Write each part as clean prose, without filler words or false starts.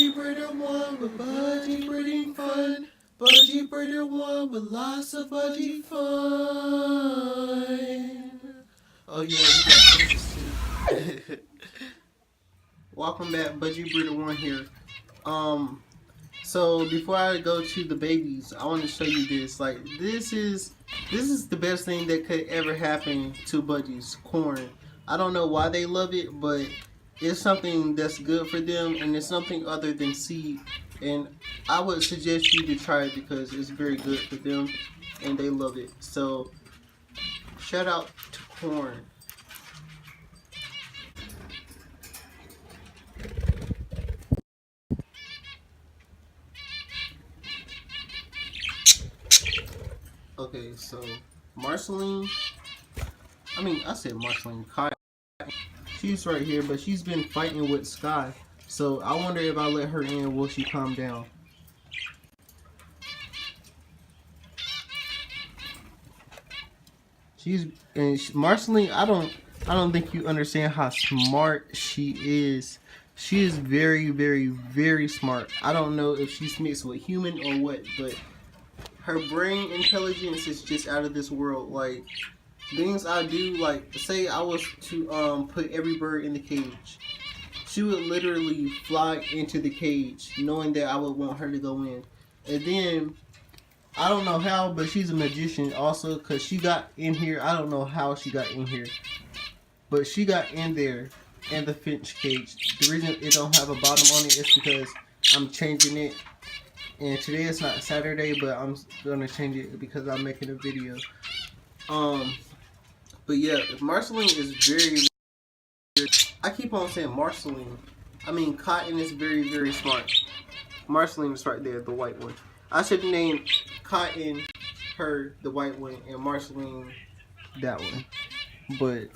Budgie breeder one with budgie breeding fun. Budgie breeder one with lots of budgie fun. Oh yeah, you got pictures too. Welcome back, Budgie breeder one here. So before I go to the babies, I want to show you this. Like this is the best thing that could ever happen to budgies. Corn. I don't know why they love it, but it's something that's good for them, and it's something other than seed. And I would suggest you to try it because it's very good for them, and they love it. So shout out to corn. Okay, so Marceline, I said Marceline, Kai, she's right here, but she's been fighting with Sky. So I wonder if I let her in, will she calm down? Marceline, I don't think you understand how smart she is. She is very, very, very smart. I don't know if she's mixed with human or what, but her brain intelligence is just out of this world. Like things I do, like say I was to put every bird in the cage, she would literally fly into the cage knowing that I would want her to go in. And then I don't know how, but she's a magician also, because she got in here. I don't know how she got in here, but she got in there in the finch cage. The reason it don't have a bottom on it is because I'm changing it. And today it's not Saturday, but I'm gonna change it because I'm making a video. But yeah, Marceline is very, very, I keep on saying Marceline. Cotton is very, very smart. Marceline is right there, the white one. I should name Cotton her the white one and Marceline that one. But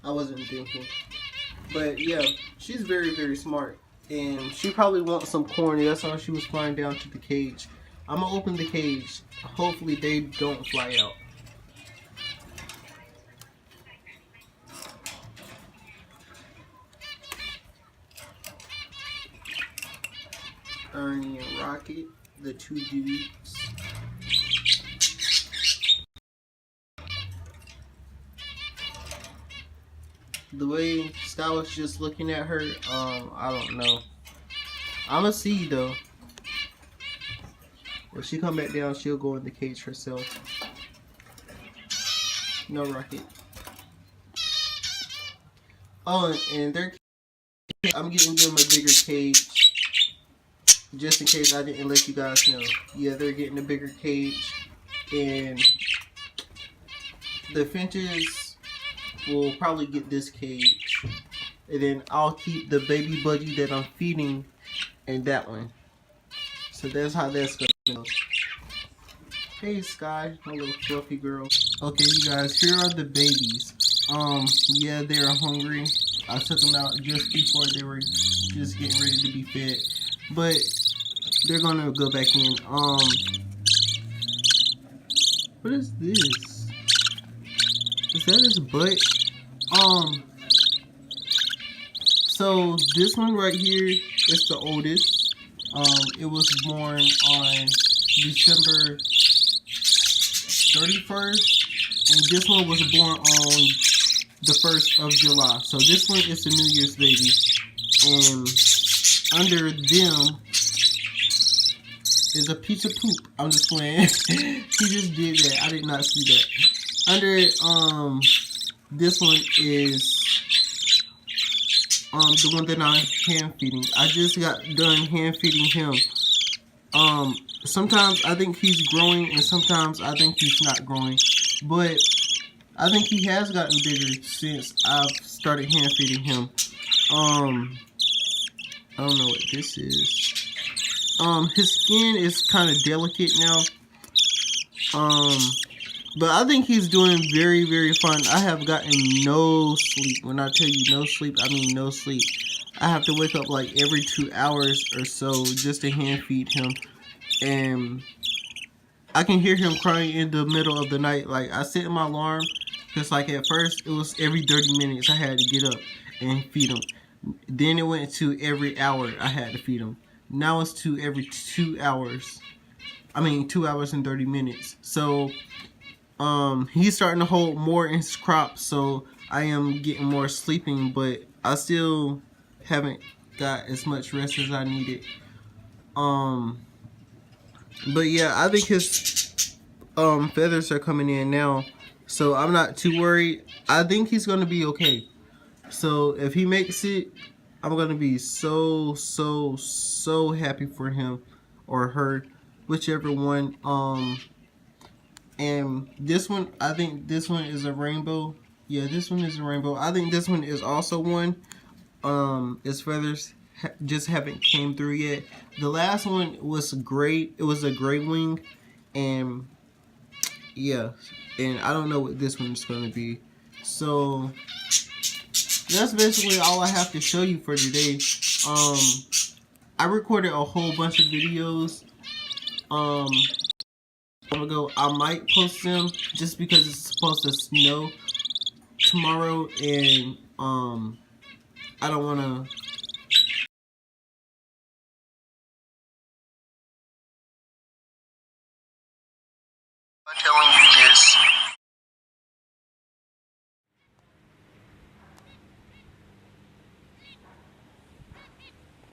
I wasn't thinking. But yeah, she's very, very smart. And she probably wants some corn. That's why she was flying down to the cage. I'm gonna open the cage. Hopefully they don't fly out. Ernie and Rocket, the two dudes. The way Sky was just looking at her, I don't know. I'ma see though. When she come back down, she'll go in the cage herself. No, Rocket. Oh, and I'm getting them a bigger cage. Just in case I didn't let you guys know. Yeah, they're getting a bigger cage. And the finches will probably get this cage. And then I'll keep the baby budgie that I'm feeding in that one. So that's how that's gonna go. Hey Sky, my little fluffy girl. Okay you guys, here are the babies. Yeah, they're hungry. I took them out just before they were just getting ready to be fed. But they're gonna go back in. What is this? Is that his butt? So this one right here is the oldest. It was born on December 31st, and this one was born on the 1st of July. So this one is the New Year's baby, and under them is a piece of poop. I'm just playing. He just did that. I did not see that. Under it, this one is the one that I'm hand feeding. I just got done hand feeding him. Sometimes I think he's growing, and sometimes I think he's not growing. But I think he has gotten bigger since I've started hand feeding him. I don't know what this is. His skin is kind of delicate now. But I think he's doing very, very fine. I have gotten no sleep. When I tell you no sleep, I mean no sleep. I have to wake up like every 2 hours or so just to hand feed him. And I can hear him crying in the middle of the night. Like, I set my alarm, because like at first it was every 30 minutes I had to get up and feed him. Then it went to every hour I had to feed him. Now it's to every 2 hours. 2 hours and 30 minutes. So he's starting to hold more in his crop, so I am getting more sleeping, but I still haven't got as much rest as I needed. But yeah, I think his feathers are coming in now, so I'm not too worried. I think he's gonna be okay. So if he makes it, I'm gonna be so happy for him or her, whichever one. And this one, I think this one is a rainbow. Yeah, this one is a rainbow. I think this one is also one. Its feathers just haven't came through yet. The last one was great. It was a gray wing, and yeah, and I don't know what this one's gonna be. So that's basically all I have to show you for today. I recorded a whole bunch of videos. Ago, I might post them just because it's supposed to snow tomorrow, and I don't want to. I'm telling you this.